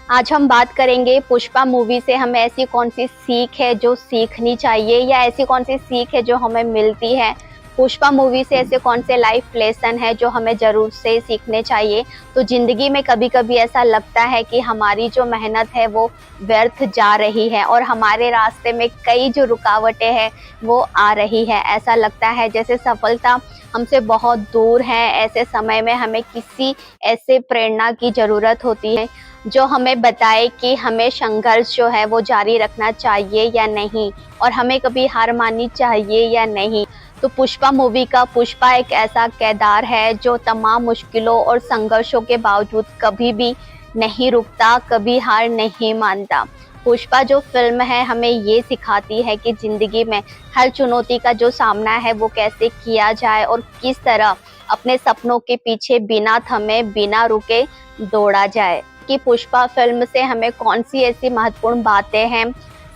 आज हम बात करेंगे पुष्पा मूवी से हमें ऐसी कौन सी सीख है जो सीखनी चाहिए या ऐसी कौन सी सीख है जो हमें मिलती है। पुष्पा मूवी से ऐसे कौन से लाइफ लेसन है जो हमें ज़रूर से सीखने चाहिए। तो ज़िंदगी में कभी-कभी ऐसा लगता है कि हमारी जो मेहनत है वो व्यर्थ जा रही है और हमारे रास्ते में कई जो रुकावटें हैं वो आ रही है। ऐसा लगता है जैसे सफलता हमसे बहुत दूर है। ऐसे समय में हमें किसी ऐसे प्रेरणा की ज़रूरत होती है जो हमें बताए कि हमें संघर्ष जो है वो जारी रखना चाहिए या नहीं और हमें कभी हार माननी चाहिए या नहीं। तो पुष्पा मूवी का पुष्पा एक ऐसा किरदार है जो तमाम मुश्किलों और संघर्षों के बावजूद कभी भी नहीं रुकता, कभी हार नहीं मानता। पुष्पा जो फिल्म है हमें ये सिखाती है कि ज़िंदगी में हर चुनौती का जो सामना है वो कैसे किया जाए और किस तरह अपने सपनों के पीछे बिना थमे, बिना रुके दौड़ा जाए। कि पुष्पा फिल्म से हमें कौन सी ऐसी महत्वपूर्ण बातें हैं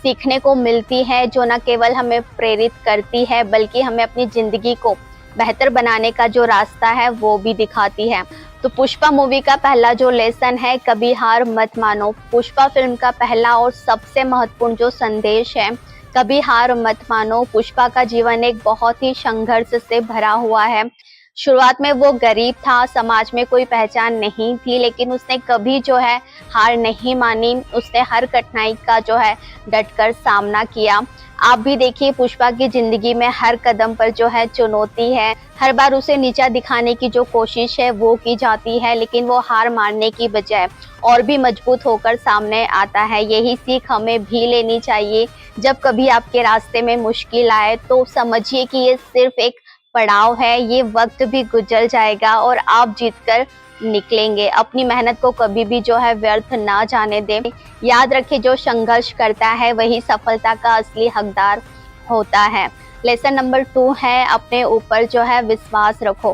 सीखने को मिलती हैं जो न केवल हमें प्रेरित करती है बल्कि हमें अपनी ज़िंदगी को बेहतर बनाने का जो रास्ता है वो भी दिखाती है। तो पुष्पा मूवी का पहला जो लेसन है, कभी हार मत मानो। पुष्पा फिल्म का पहला और सबसे महत्वपूर्ण जो संदेश है, कभी हार मत मानो। पुष्पा का जीवन एक बहुत ही संघर्ष से भरा हुआ है। शुरुआत में वो गरीब था, समाज में कोई पहचान नहीं थी, लेकिन उसने कभी जो है हार नहीं मानी। उसने हर कठिनाई का जो है डटकर सामना किया। आप भी देखिए पुष्पा की ज़िंदगी में हर कदम पर जो है चुनौती है। हर बार उसे नीचा दिखाने की जो कोशिश है वो की जाती है, लेकिन वो हार मानने की बजाय और भी मजबूत होकर सामने आता है। यही सीख हमें भी लेनी चाहिए। जब कभी आपके रास्ते में मुश्किल आए तो समझिए कि ये सिर्फ एक पड़ाव है, ये वक्त भी गुजर जाएगा और आप जीतकर निकलेंगे। अपनी मेहनत को कभी भी जो है व्यर्थ ना जाने दें। याद रखिए जो संघर्ष करता है वही सफलता का असली हकदार होता है। लेसन नंबर 2 है अपने ऊपर जो है विश्वास रखो।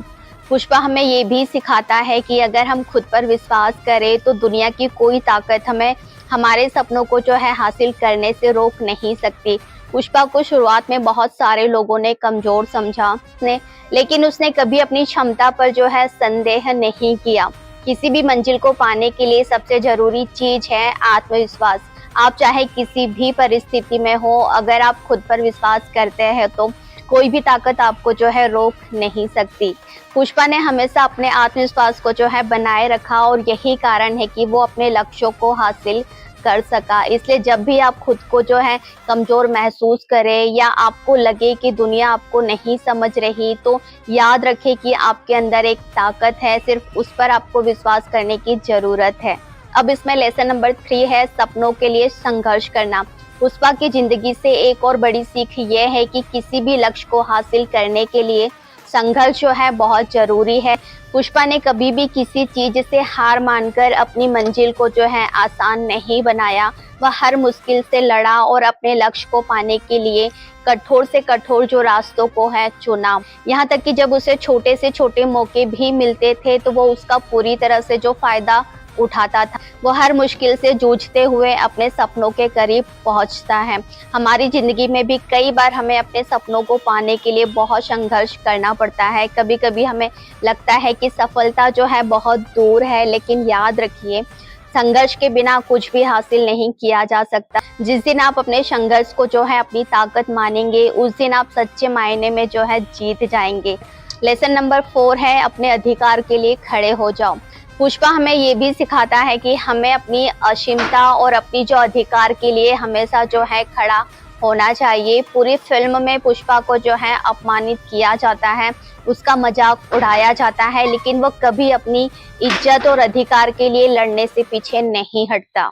पुष्पा हमें ये भी सिखाता है कि अगर हम खुद पर विश्वास करें तो दुनिया की कोई ताकत हमें हमारे सपनों को जो है हासिल करने से रोक नहीं सकती। पुष्पा को शुरुआत में बहुत सारे लोगों ने कमजोर समझा लेकिन उसने कभी अपनी क्षमता पर जो है संदेह नहीं किया। किसी भी मंजिल को पाने के लिए सबसे जरूरी चीज है आत्मविश्वास। आप चाहे किसी भी परिस्थिति में हो, अगर आप खुद पर विश्वास करते हैं तो कोई भी ताकत आपको जो है रोक नहीं सकती। पुष्पा ने हमेशा अपने आत्मविश्वास को जो है बनाए रखा और यही कारण है कि वो अपने लक्ष्यों को हासिल कर सका। इसलिए जब भी आप खुद को जो है कमजोर महसूस करें या आपको लगे कि दुनिया आपको नहीं समझ रही, तो याद रखें कि आपके अंदर एक ताकत है, सिर्फ उस पर आपको विश्वास करने की जरूरत है। अब इसमें लेसन नंबर 3 है सपनों के लिए संघर्ष करना। पुष्पा की जिंदगी से एक और बड़ी सीख ये है कि किसी भी लक्ष्य को हासिल करने के लिए संघर्ष जो है बहुत जरूरी है। पुष्पा ने कभी भी किसी चीज से हार मानकर अपनी मंजिल को जो है आसान नहीं बनाया। वह हर मुश्किल से लड़ा और अपने लक्ष्य को पाने के लिए कठोर से कठोर जो रास्तों को है चुना। यहाँ तक कि जब उसे छोटे से छोटे मौके भी मिलते थे तो वो उसका पूरी तरह से जो फायदा उठाता था। वो हर मुश्किल से जूझते हुए अपने सपनों के करीब पहुंचता है। हमारी जिंदगी में भी कई बार हमें अपने सपनों को पाने के लिए बहुत संघर्ष करना पड़ता है। कभी कभी हमें लगता है कि सफलता जो है बहुत दूर है, लेकिन याद रखिए संघर्ष के बिना कुछ भी हासिल नहीं किया जा सकता। जिस दिन आप अपने संघर्ष को जो है अपनी ताकत मानेंगे, उस दिन आप सच्चे मायने में जो है जीत जाएंगे। लेसन नंबर 4 है अपने अधिकार के लिए खड़े हो जाओ। पुष्पा हमें ये भी सिखाता है कि हमें अपनी असीमता और अपनी जो अधिकार के लिए हमेशा जो है खड़ा होना चाहिए। पूरी फिल्म में पुष्पा को जो है अपमानित किया जाता है, उसका मजाक उड़ाया जाता है, लेकिन वो कभी अपनी इज्जत और अधिकार के लिए लड़ने से पीछे नहीं हटता।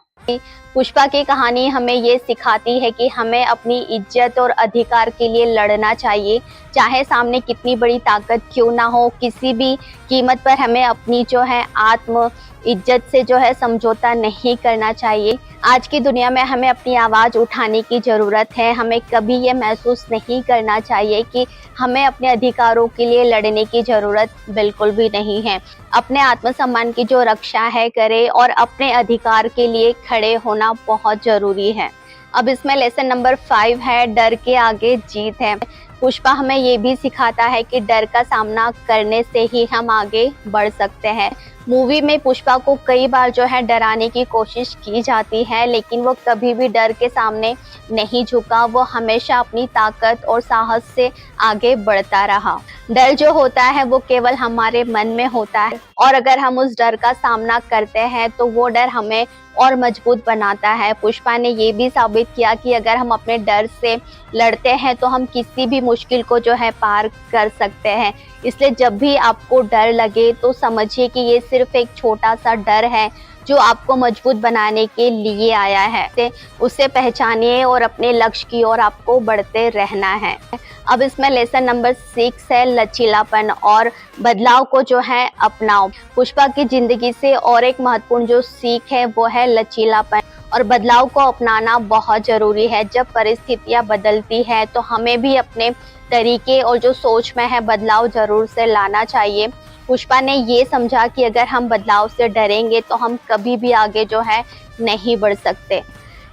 पुष्पा की कहानी हमें ये सिखाती है कि हमें अपनी इज्जत और अधिकार के लिए लड़ना चाहिए, चाहे सामने कितनी बड़ी ताकत क्यों ना हो। किसी भी कीमत पर हमें अपनी जो है आत्म इज्जत से जो है समझौता नहीं करना चाहिए। आज की दुनिया में हमें अपनी आवाज़ उठाने की ज़रूरत है। हमें कभी ये महसूस नहीं करना चाहिए कि हमें अपने अधिकारों के लिए लड़ने की ज़रूरत बिल्कुल भी नहीं है। अपने आत्मसम्मान की जो रक्षा है करें और अपने अधिकार के लिए खड़े होना बहुत ज़रूरी है। अब इसमें लेसन नंबर 5 है डर के आगे जीत है। पुष्पा हमें ये भी सिखाता है कि डर का सामना करने से ही हम आगे बढ़ सकते हैं। मूवी में पुष्पा को कई बार जो है डराने की कोशिश की जाती है, लेकिन वो कभी भी डर के सामने नहीं झुका। वो हमेशा अपनी ताकत और साहस से आगे बढ़ता रहा। डर जो होता है वो केवल हमारे मन में होता है, और अगर हम उस डर का सामना करते हैं तो वो डर हमें और मजबूत बनाता है। पुष्पा ने ये भी साबित किया कि अगर हम अपने डर से लड़ते हैं तो हम किसी भी मुश्किल को जो है पार कर सकते हैं। इसलिए जब भी आपको डर लगे तो समझिए कि ये सिर्फ एक छोटा सा डर है जो आपको मजबूत बनाने के लिए आया है। उसे पहचानिए और अपने लक्ष्य की ओर आपको बढ़ते रहना है। अब इसमें लेसन नंबर 6 है लचीलापन और बदलाव को जो है अपनाओ। पुष्पा की जिंदगी से और एक महत्वपूर्ण जो सीख है वो है लचीलापन और बदलाव को अपनाना बहुत जरूरी है। जब परिस्थितियां बदलती है तो हमें भी अपने तरीके और जो सोच में है बदलाव जरूर से लाना चाहिए। पुष्पा ने ये समझा कि अगर हम बदलाव से डरेंगे तो हम कभी भी आगे जो है नहीं बढ़ सकते।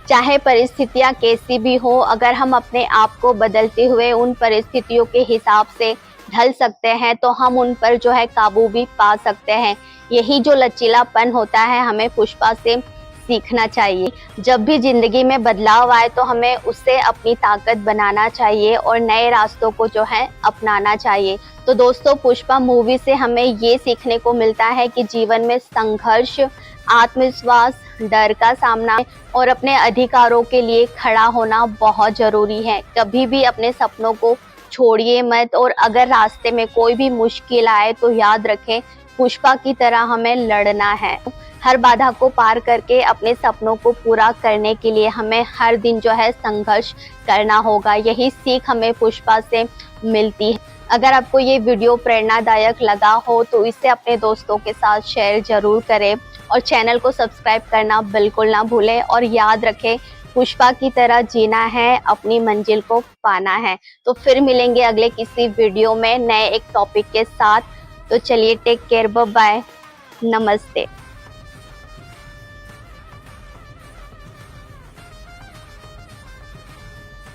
चाहे परिस्थितियां कैसी भी हो, अगर हम अपने आप को बदलते हुए उन परिस्थितियों के हिसाब से ढल सकते हैं तो हम उन पर जो है काबू भी पा सकते हैं। यही जो लचीलापन होता है हमें पुष्पा से सीखना चाहिए। जब भी जिंदगी में बदलाव आए तो हमें उससे अपनी ताकत बनाना चाहिए और नए रास्तों को जो है अपनाना चाहिए। तो दोस्तों, पुष्पा मूवी से हमें ये सीखने को मिलता है कि जीवन में संघर्ष, आत्मविश्वास, डर का सामना और अपने अधिकारों के लिए खड़ा होना बहुत जरूरी है। कभी भी अपने सपनों को छोड़िए मत, और अगर रास्ते में कोई भी मुश्किल आए तो याद रखें पुष्पा की तरह हमें लड़ना है। हर बाधा को पार करके अपने सपनों को पूरा करने के लिए हमें हर दिन जो है संघर्ष करना होगा। यही सीख हमें पुष्पा से मिलती है। अगर आपको ये वीडियो प्रेरणादायक लगा हो तो इसे अपने दोस्तों के साथ शेयर जरूर करें और चैनल को सब्सक्राइब करना बिल्कुल ना भूलें। और याद रखें, पुष्पा की तरह जीना है, अपनी मंजिल को पाना है। तो फिर मिलेंगे अगले किसी वीडियो में नए एक टॉपिक के साथ। तो चलिए, टेक केयर, बाय बाय, नमस्ते।